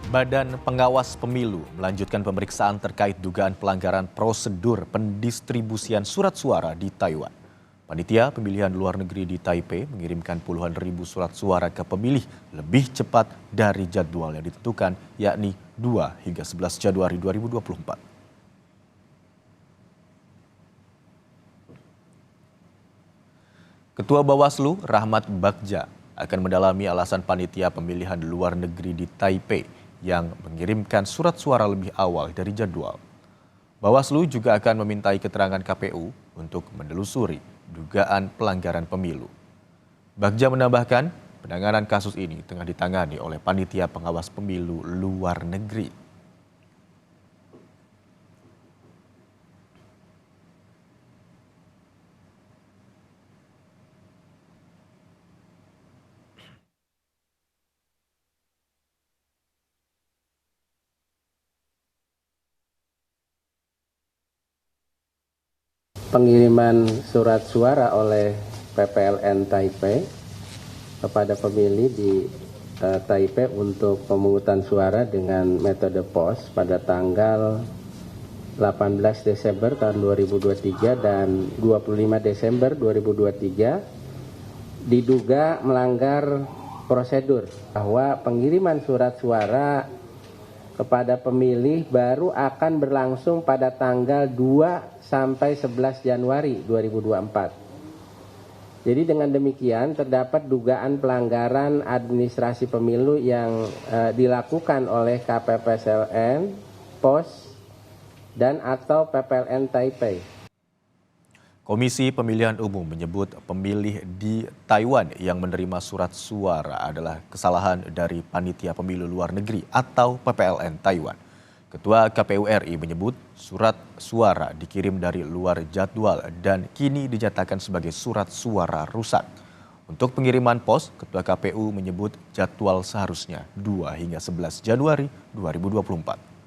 Badan Pengawas Pemilu melanjutkan pemeriksaan terkait dugaan pelanggaran prosedur pendistribusian surat suara di Taiwan. Panitia pemilihan luar negeri di Taipei mengirimkan puluhan ribu surat suara ke pemilih lebih cepat dari jadwal yang ditentukan, yakni 2 hingga 11 Januari 2024. Ketua Bawaslu Rahmat Bagja akan mendalami alasan panitia pemilihan luar negeri di Taipei yang mengirimkan surat suara lebih awal dari jadwal. Bawaslu juga akan memintai keterangan KPU untuk menelusuri dugaan pelanggaran pemilu. Bagja menambahkan, penanganan kasus ini tengah ditangani oleh panitia pengawas pemilu luar negeri. Pengiriman surat suara oleh PPLN Taipei kepada pemilih di Taipei untuk pemungutan suara dengan metode pos pada tanggal 18 Desember tahun 2023 dan 25 Desember 2023 diduga melanggar prosedur bahwa pengiriman surat suara kepada pemilih baru akan berlangsung pada tanggal 2 sampai 11 Januari 2024. Jadi dengan demikian terdapat dugaan pelanggaran administrasi pemilu yang dilakukan oleh KPPSLN, POS, dan atau PPLN Taipei. Komisi Pemilihan Umum menyebut pemilih di Taiwan yang menerima surat suara adalah kesalahan dari Panitia Pemilu Luar Negeri atau PPLN Taiwan. Ketua KPU RI menyebut surat suara dikirim dari luar jadwal dan kini dinyatakan sebagai surat suara rusak. Untuk pengiriman pos, Ketua KPU menyebut jadwal seharusnya 2 hingga 11 Januari 2024.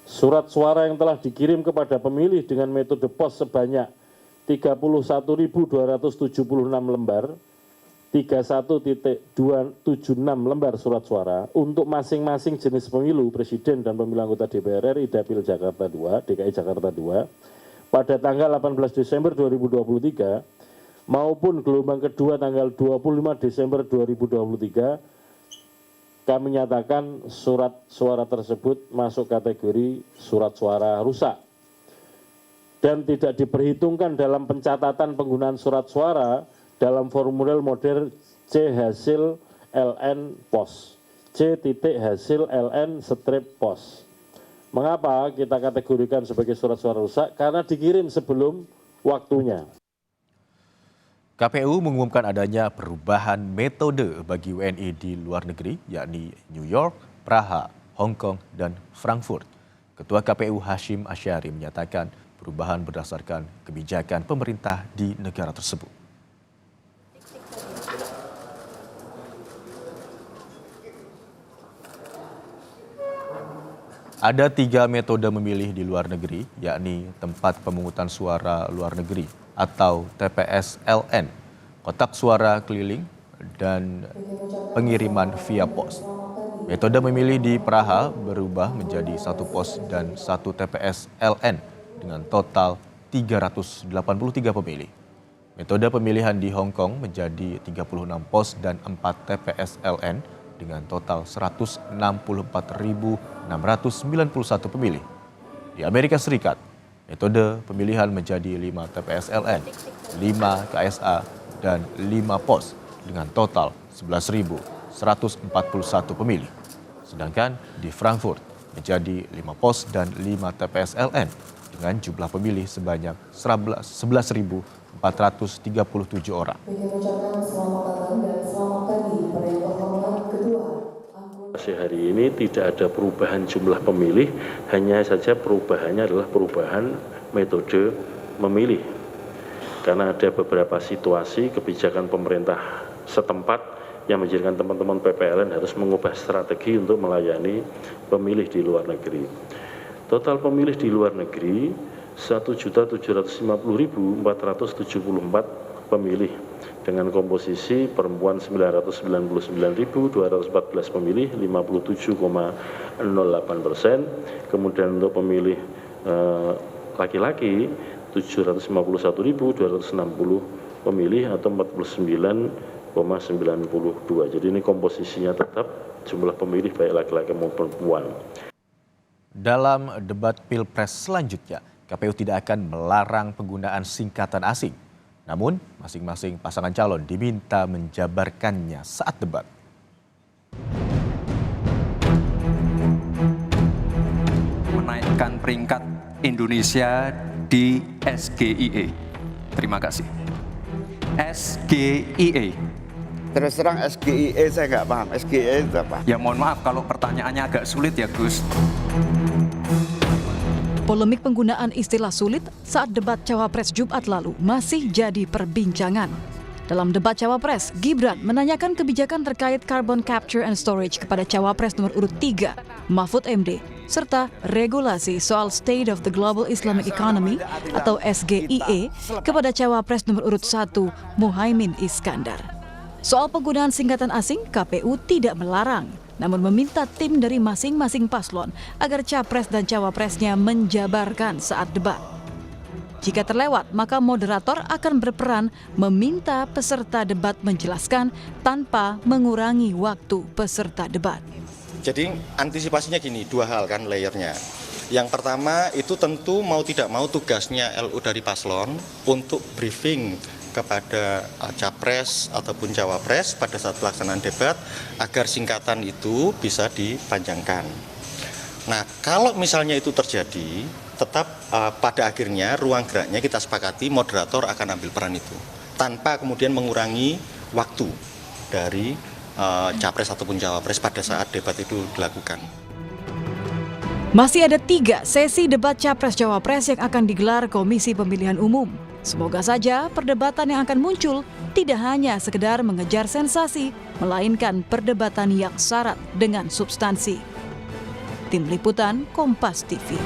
Surat suara yang telah dikirim kepada pemilih dengan metode pos sebanyak 31.276 lembar, 31.276 lembar surat suara untuk masing-masing jenis pemilu presiden dan pemilu anggota DPR RI Dapil Jakarta 2, DKI Jakarta 2 pada tanggal 18 Desember 2023 maupun gelombang kedua tanggal 25 Desember 2023. Kami nyatakan surat suara tersebut masuk kategori surat suara rusak dan tidak diperhitungkan dalam pencatatan penggunaan surat suara dalam formulir model C hasil LN pos, C titik hasil LN strip pos. Mengapa kita kategorikan sebagai surat suara rusak? Karena dikirim sebelum waktunya. KPU mengumumkan adanya perubahan metode bagi WNI di luar negeri, yakni New York, Praha, Hong Kong, dan Frankfurt. Ketua KPU Hashim Asyari menyatakan perubahan berdasarkan kebijakan pemerintah di negara tersebut. Ada 3 metode memilih di luar negeri, yakni tempat pemungutan suara luar negeri atau TPS LN, kotak suara keliling, dan pengiriman via pos. Metode memilih di Praha berubah menjadi 1 pos dan 1 TPS LN dengan total 383 pemilih. Metode pemilihan di Hong Kong menjadi 36 pos dan 4 TPS LN dengan total 164.691 pemilih. Di Amerika Serikat, metode pemilihan menjadi 5 TPS LN, 5 KSA, dan 5 pos dengan total 11.141 pemilih. Sedangkan di Frankfurt menjadi 5 pos dan 5 TPS LN dengan jumlah pemilih sebanyak 11.437 orang. Hari ini tidak ada perubahan jumlah pemilih, hanya saja perubahannya adalah perubahan metode memilih. Karena ada beberapa situasi kebijakan pemerintah setempat yang menjadikan teman-teman PPLN harus mengubah strategi untuk melayani pemilih di luar negeri. Total pemilih di luar negeri 1.750.474 pemilih dengan komposisi perempuan 999.214 pemilih 57,08%, kemudian untuk pemilih laki-laki 751.260 pemilih atau 49,92. Jadi ini komposisinya tetap jumlah pemilih baik laki-laki maupun perempuan. Dalam debat Pilpres selanjutnya, KPU tidak akan melarang penggunaan singkatan asing. Namun, masing-masing pasangan calon diminta menjabarkannya saat debat. Menaikkan peringkat Indonesia di SGIE. Terima kasih. SGIE. Terus terang SGIE saya nggak paham. SGIE itu apa? Ya mohon maaf kalau pertanyaannya agak sulit ya Gus. Polemik penggunaan istilah sulit saat debat Cawapres Jumat lalu masih jadi perbincangan. Dalam debat Cawapres, Gibran menanyakan kebijakan terkait carbon capture and storage kepada Cawapres nomor urut 3, Mahfud MD, serta regulasi soal State of the Global Islamic Economy atau SGIE kepada Cawapres nomor urut 1, Muhaimin Iskandar. Soal penggunaan singkatan asing, KPU tidak melarang, namun meminta tim dari masing-masing paslon agar capres dan cawapresnya menjabarkan saat debat. Jika terlewat, maka moderator akan berperan meminta peserta debat menjelaskan tanpa mengurangi waktu peserta debat. Jadi antisipasinya gini, dua hal kan layernya. Yang pertama itu tentu mau tidak mau tugasnya LU dari paslon untuk briefing kepada capres ataupun cawapres pada saat pelaksanaan debat agar singkatan itu bisa dipanjangkan. Nah, kalau misalnya itu terjadi, tetap pada akhirnya ruang geraknya kita sepakati moderator akan ambil peran itu tanpa kemudian mengurangi waktu dari capres ataupun cawapres pada saat debat itu dilakukan. Masih ada 3 sesi debat Capres-Cawapres yang akan digelar Komisi Pemilihan Umum. Semoga saja perdebatan yang akan muncul tidak hanya sekedar mengejar sensasi, melainkan perdebatan yang syarat dengan substansi. Tim Liputan Kompas TV.